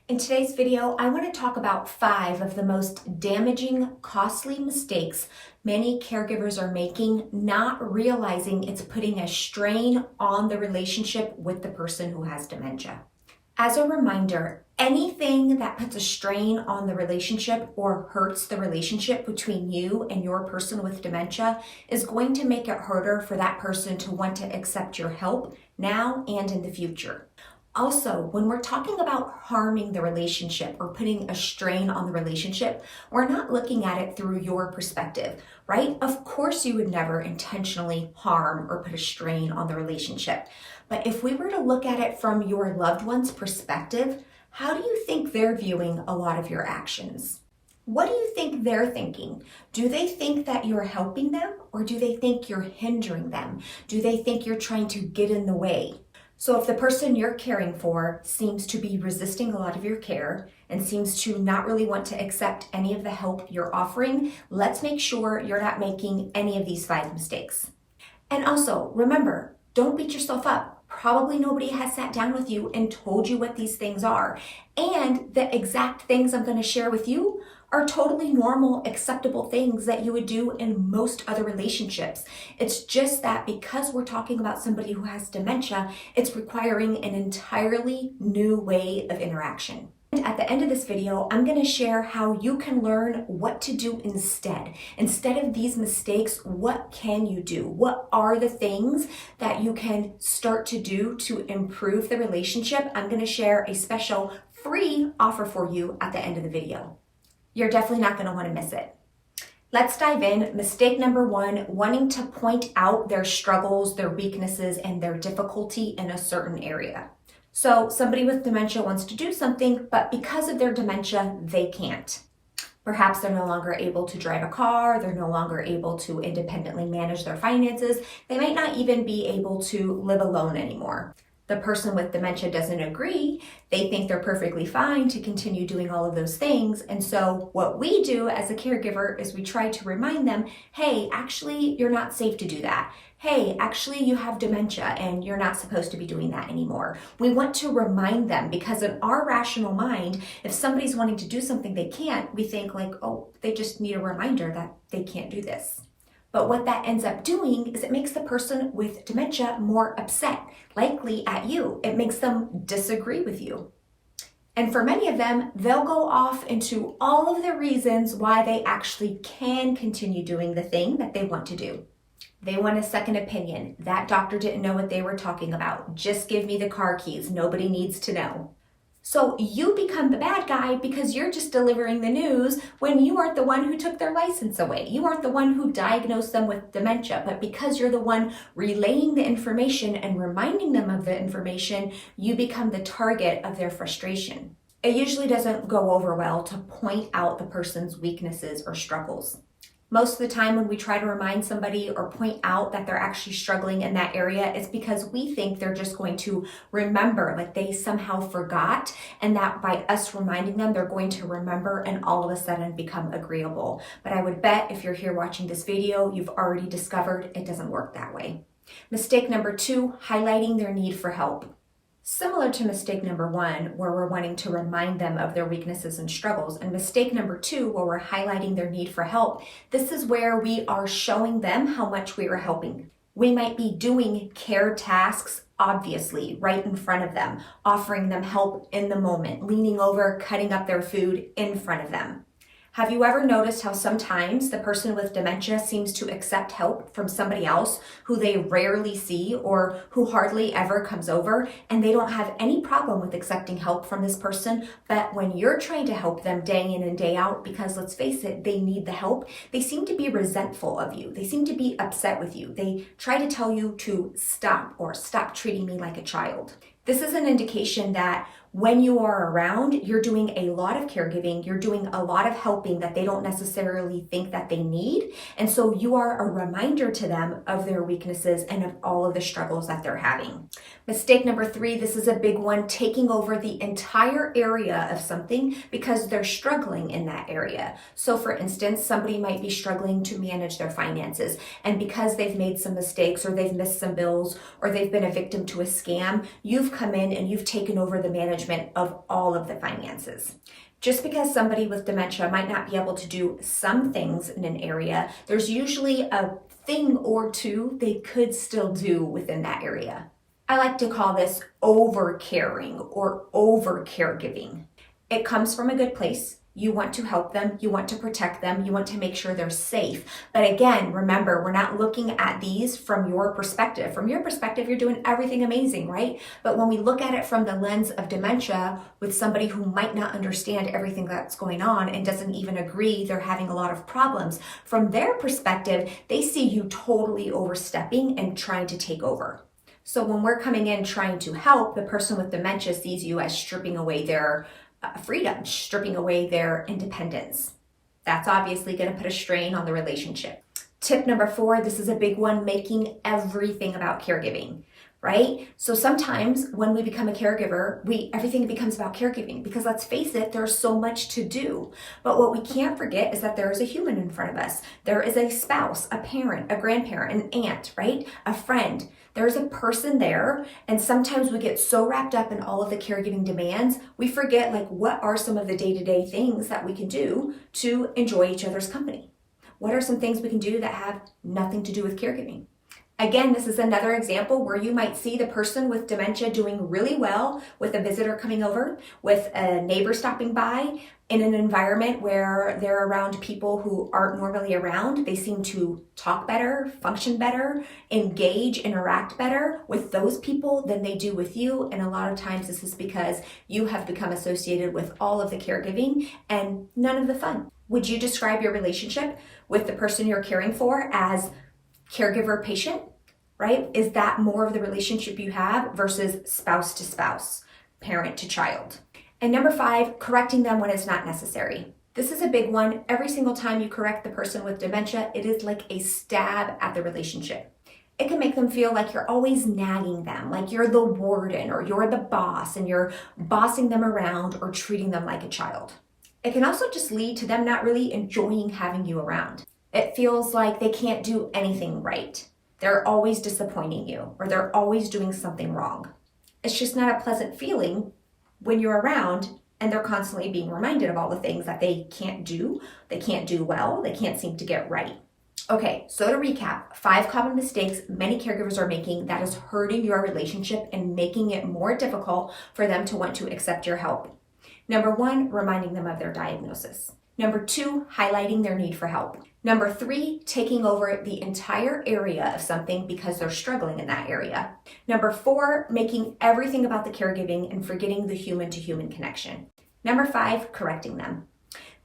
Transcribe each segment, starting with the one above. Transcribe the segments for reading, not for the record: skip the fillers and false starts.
In today's video, I want to talk about 5 of the most damaging, costly mistakes many caregivers are making, not realizing it's putting a strain on the relationship with the person who has dementia. As a reminder, anything that puts a strain on the relationship or hurts the relationship between you and your person with dementia is going to make it harder for that person to want to accept your help now and in the future. Also, when we're talking about harming the relationship or putting a strain on the relationship, we're not looking at it through your perspective, right? Of course, you would never intentionally harm or put a strain on the relationship. But if we were to look at it from your loved one's perspective, how do you think they're viewing a lot of your actions? What do you think they're thinking? Do they think that you're helping them, or do they think you're hindering them? Do they think you're trying to get in the way? So if the person you're caring for seems to be resisting a lot of your care and seems to not really want to accept any of the help you're offering, let's make sure you're not making any of these 5 mistakes. And also, remember, don't beat yourself up. Probably nobody has sat down with you and told you what these things are. And the exact things I'm going to share with you are totally normal, acceptable things that you would do in most other relationships. It's just that because we're talking about somebody who has dementia, it's requiring an entirely new way of interaction. And at the end of this video, I'm going to share how you can learn what to do instead. Instead of these mistakes, what can you do? What are the things that you can start to do to improve the relationship? I'm going to share a special free offer for you at the end of the video. You're definitely not going to want to miss it. Let's dive in. Mistake number 1, wanting to point out their struggles, their weaknesses, and their difficulty in a certain area. So somebody with dementia wants to do something, but because of their dementia, they can't. Perhaps they're no longer able to drive a car, they're no longer able to independently manage their finances, they might not even be able to live alone anymore. The person with dementia doesn't agree. They think they're perfectly fine to continue doing all of those things. And so what we do as a caregiver is we try to remind them, hey, actually, you're not safe to do that. Hey, actually, you have dementia and you're not supposed to be doing that anymore. We want to remind them because in our rational mind, if somebody's wanting to do something they can't, we think like, oh, they just need a reminder that they can't do this. But what that ends up doing is it makes the person with dementia more upset, likely at you. It makes them disagree with you. And for many of them, they'll go off into all of the reasons why they actually can continue doing the thing that they want to do. They want a second opinion. That doctor didn't know what they were talking about. Just give me the car keys. Nobody needs to know. So you become the bad guy because you're just delivering the news when you aren't the one who took their license away. You aren't the one who diagnosed them with dementia, but because you're the one relaying the information and reminding them of the information, you become the target of their frustration. It usually doesn't go over well to point out the person's weaknesses or struggles. Most of the time when we try to remind somebody or point out that they're actually struggling in that area, it's because we think they're just going to remember, like they somehow forgot, and that by us reminding them, they're going to remember and all of a sudden become agreeable. But I would bet if you're here watching this video, you've already discovered it doesn't work that way. Mistake number 2, highlighting their need for help. Similar to mistake number 1, where we're wanting to remind them of their weaknesses and struggles, and mistake number 2, where we're highlighting their need for help, this is where we are showing them how much we are helping. We might be doing care tasks, obviously, right in front of them, offering them help in the moment, leaning over, cutting up their food in front of them. Have you ever noticed how sometimes the person with dementia seems to accept help from somebody else who they rarely see or who hardly ever comes over, and they don't have any problem with accepting help from this person, but when you're trying to help them day in and day out, because let's face it, they need the help, they seem to be resentful of you. They seem to be upset with you. They try to tell you to stop or stop treating me like a child. This is an indication that when you are around, you're doing a lot of caregiving, you're doing a lot of helping that they don't necessarily think that they need. And so you are a reminder to them of their weaknesses and of all of the struggles that they're having. Mistake number 3, this is a big one, taking over the entire area of something because they're struggling in that area. So for instance, somebody might be struggling to manage their finances, and because they've made some mistakes or they've missed some bills or they've been a victim to a scam, you've come in and you've taken over the management management of all of the finances. Just because somebody with dementia might not be able to do some things in an area, there's usually a thing or two they could still do within that area. I like to call this over-caring or over-caregiving. It comes from a good place. You want to help them, you want to protect them, you want to make sure they're safe. But again, remember, we're not looking at these from your perspective. From your perspective, you're doing everything amazing, right? But when we look at it from the lens of dementia with somebody who might not understand everything that's going on and doesn't even agree they're having a lot of problems, from their perspective, they see you totally overstepping and trying to take over. So when we're coming in trying to help, the person with dementia sees you as stripping away their freedom, stripping away their independence. That's obviously going to put a strain on the relationship. Tip number 4, this is a big one, making everything about caregiving, right? So sometimes when we become a caregiver, everything becomes about caregiving because let's face it, there's so much to do. But what we can't forget is that there is a human in front of us. There is a spouse, a parent, a grandparent, an aunt, right? A friend. There's a person there, and sometimes we get so wrapped up in all of the caregiving demands, we forget like what are some of the day-to-day things that we can do to enjoy each other's company? What are some things we can do that have nothing to do with caregiving? Again, this is another example where you might see the person with dementia doing really well with a visitor coming over, with a neighbor stopping by, in an environment where they're around people who aren't normally around. They seem to talk better, function better, engage, interact better with those people than they do with you. And a lot of times this is because you have become associated with all of the caregiving and none of the fun. Would you describe your relationship with the person you're caring for as caregiver-patient, right? Is that more of the relationship you have versus spouse to spouse, parent to child? And number 5, correcting them when it's not necessary. This is a big one. Every single time you correct the person with dementia, it is like a stab at the relationship. It can make them feel like you're always nagging them, like you're the warden or you're the boss and you're bossing them around or treating them like a child. It can also just lead to them not really enjoying having you around. It feels like they can't do anything right. They're always disappointing you or they're always doing something wrong. It's just not a pleasant feeling when you're around and they're constantly being reminded of all the things that they can't do well, they can't seem to get right. Okay, so to recap, 5 common mistakes many caregivers are making that is hurting your relationship and making it more difficult for them to want to accept your help. Number 1, reminding them of their diagnosis. Number 2, highlighting their need for help. Number 3, taking over the entire area of something because they're struggling in that area. Number 4, making everything about the caregiving and forgetting the human-to-human connection. Number 5, correcting them.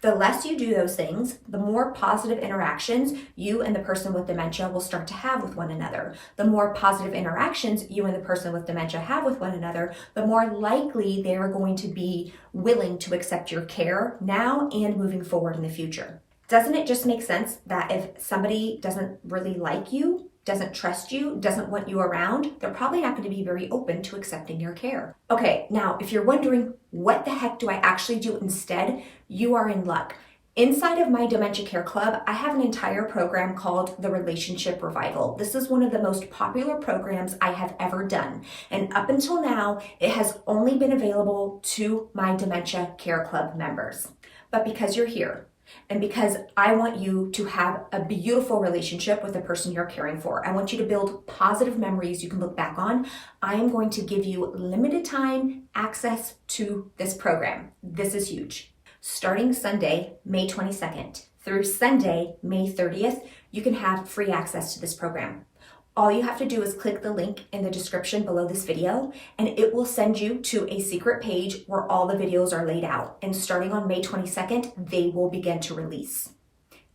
The less you do those things, the more positive interactions you and the person with dementia will start to have with one another. The more positive interactions you and the person with dementia have with one another, the more likely they are going to be willing to accept your care now and moving forward in the future. Doesn't it just make sense that if somebody doesn't really like you, doesn't trust you, doesn't want you around, they're probably not going to be very open to accepting your care. Okay, now if you're wondering what the heck do I actually do instead, you are in luck. Inside of my Dementia Care Club, I have an entire program called the Relationship Revival. This is one of the most popular programs I have ever done. And up until now, it has only been available to my Dementia Care Club members. But because you're here, and because I want you to have a beautiful relationship with the person you're caring for, I want you to build positive memories you can look back on, I am going to give you limited time access to this program. This is huge. Starting Sunday, May 22nd through Sunday, May 30th, you can have free access to this program. All you have to do is click the link in the description below this video, and it will send you to a secret page where all the videos are laid out. And starting on May 22nd, they will begin to release.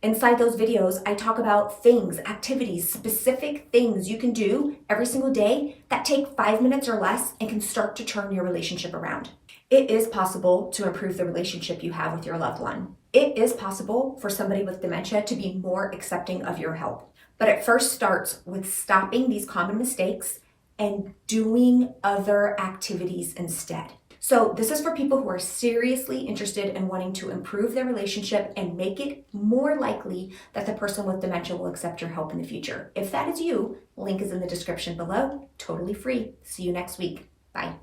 Inside those videos, I talk about things, activities, specific things you can do every single day that take 5 minutes or less and can start to turn your relationship around. It is possible to improve the relationship you have with your loved one. It is possible for somebody with dementia to be more accepting of your help. But it first starts with stopping these common mistakes and doing other activities instead. So this is for people who are seriously interested in wanting to improve their relationship and make it more likely that the person with dementia will accept your help in the future. If that is you, link is in the description below, totally free. See you next week. Bye.